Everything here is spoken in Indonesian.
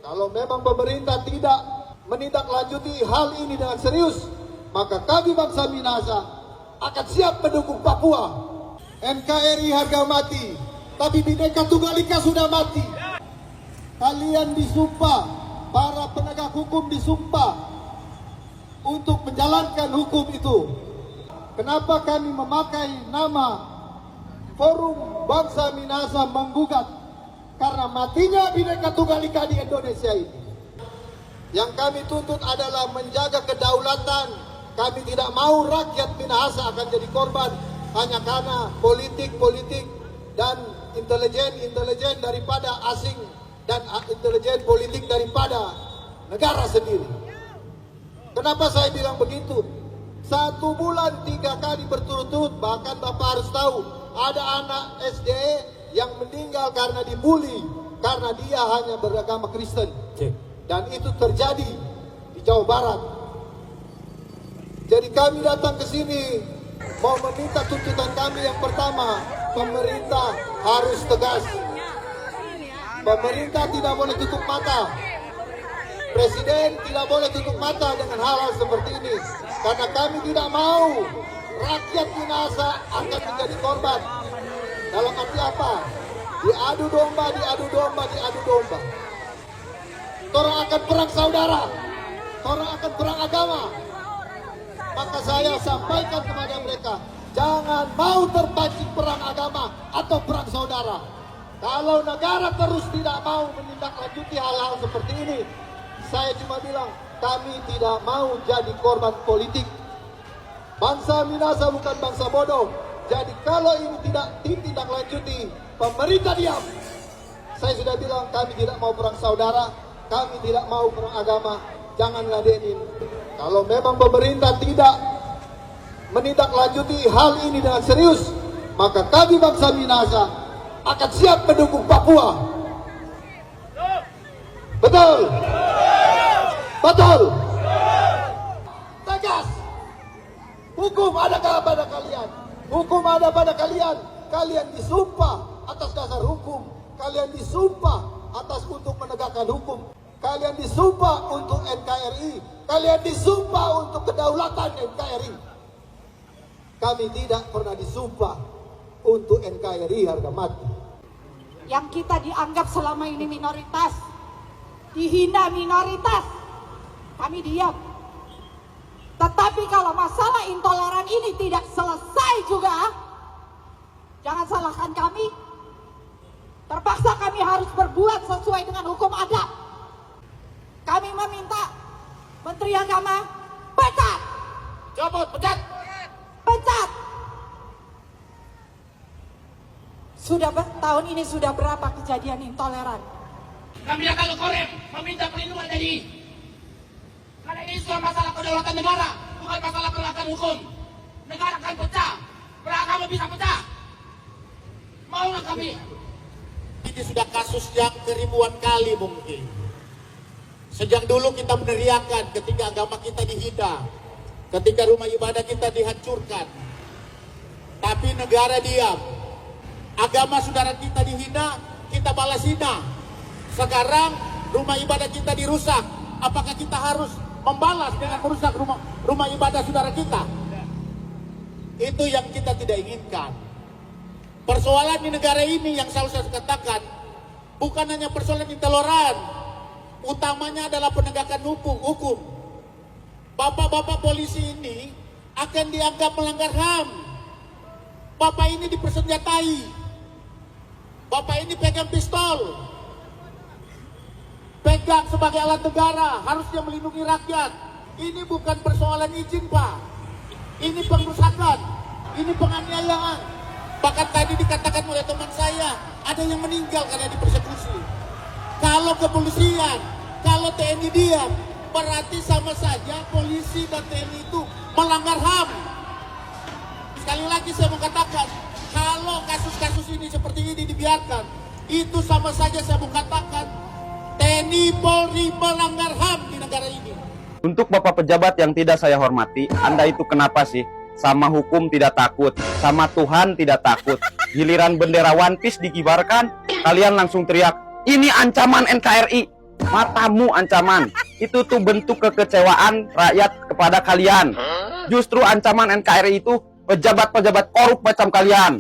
Kalau memang pemerintah tidak menindaklanjuti hal ini dengan serius, maka kami bangsa Minahasa akan siap mendukung Papua. NKRI harga mati, tapi Bhinneka Tunggal Ika sudah mati. Kalian disumpah, para penegak hukum disumpah untuk menjalankan hukum itu. Kenapa kami memakai nama Forum Bangsa Minahasa menggugat? Karena matinya Bhinneka Tunggal Ika di Indonesia ini. Yang kami tuntut adalah menjaga kedaulatan. Kami tidak mau rakyat Minahasa akan jadi korban hanya karena politik dan intelijen daripada asing dan intelijen politik daripada negara sendiri. Kenapa saya bilang begitu? 1 bulan 3 kali berturut-turut, bahkan Bapak harus tahu, ada anak SD yang meninggal karena dibully, karena dia hanya beragama Kristen. Dan itu terjadi di Jawa Barat. Jadi kami datang ke sini mau meminta tuntutan kami yang pertama, pemerintah harus tegas. Pemerintah tidak boleh tutup mata. Presiden tidak boleh tutup mata dengan hal-hal seperti ini. Karena kami tidak mau rakyat Minahasa akan menjadi korban. Dalam arti apa? Diadu domba. Orang akan perang saudara. Orang akan perang agama. Maka saya sampaikan kepada mereka, jangan mau terpancing perang agama atau perang saudara. Kalau negara terus tidak mau menindaklanjuti hal-hal seperti ini, saya cuma bilang, kami tidak mau jadi korban politik. Bangsa Minahasa bukan bangsa bodoh. Jadi kalau ini tidak ditindaklanjuti, pemerintah diam. Saya sudah bilang, kami tidak mau perang saudara, kami tidak mau perang agama. Jangan ladenin. Kalau memang pemerintah tidak menindaklanjuti hal ini dengan serius, maka kami bangsa Minahasa akan siap mendukung Papua. Betul? Betul? Tegas. Hukum ada pada kalian. Hukum ada pada kalian. Kalian disumpah atas dasar hukum. Kalian disumpah atas untuk menegakkan hukum. Kalian disumpah untuk NKRI. Kalian disumpah untuk kedaulatan NKRI. Kami tidak pernah disumpah untuk NKRI harga mati. Yang kita dianggap selama ini minoritas, dihina minoritas, kami diam. Tetapi kalau masalah intoleran ini tidak selesai juga, jangan salahkan kami. Terpaksa kami harus berbuat sesuai dengan hukum adat. Kami meminta Menteri Agama pecat. Copot, pecat. Pecat. Tahun ini sudah berapa kejadian intoleran? Kami akan korem meminta perlindungan dari. Karena ini soal masalah kedaulatan negara, bukan masalah penegakan hukum. Negara akan pecah, beragama bisa pecah. Mau nggak kami? Ini sudah kasus yang keribuan kali mungkin. Sejak dulu kita meneriakan ketika agama kita dihina, ketika rumah ibadah kita dihancurkan. Tapi negara diam. Agama saudara kita dihina, kita balas hina. Sekarang rumah ibadah kita dirusak. Apakah kita harus membalas dengan merusak rumah ibadah saudara kita? Itu yang kita tidak inginkan. Persoalan di negara ini yang selalu saya katakan, bukan hanya persoalan intoleran, utamanya adalah penegakan hukum. Bapak-bapak polisi ini akan dianggap melanggar HAM. Bapak ini dipersenjatai. Bapak ini pegang pistol. Pegang sebagai alat negara, harusnya melindungi rakyat. Ini bukan persoalan izin, Pak. Ini pengerusakan, ini penganiayaan. Bahkan tadi dikatakan oleh teman saya, ada yang meninggal karena dipersekusi. Kalau kepolisian, kalau TNI diam, berarti sama saja polisi dan TNI itu melanggar HAM. Sekali lagi saya mau katakan, kalau kasus-kasus ini seperti ini dibiarkan, itu sama saja saya mau katakan TNI Polri melanggar HAM di negara ini. Untuk Bapak pejabat yang tidak saya hormati, Anda itu kenapa sih? Sama hukum tidak takut, sama Tuhan tidak takut. Giliran bendera One Piece dikibarkan, kalian langsung teriak, ini ancaman NKRI. Matamu ancaman. Itu tuh bentuk kekecewaan rakyat kepada kalian. Justru ancaman NKRI itu pejabat-pejabat korup macam kalian.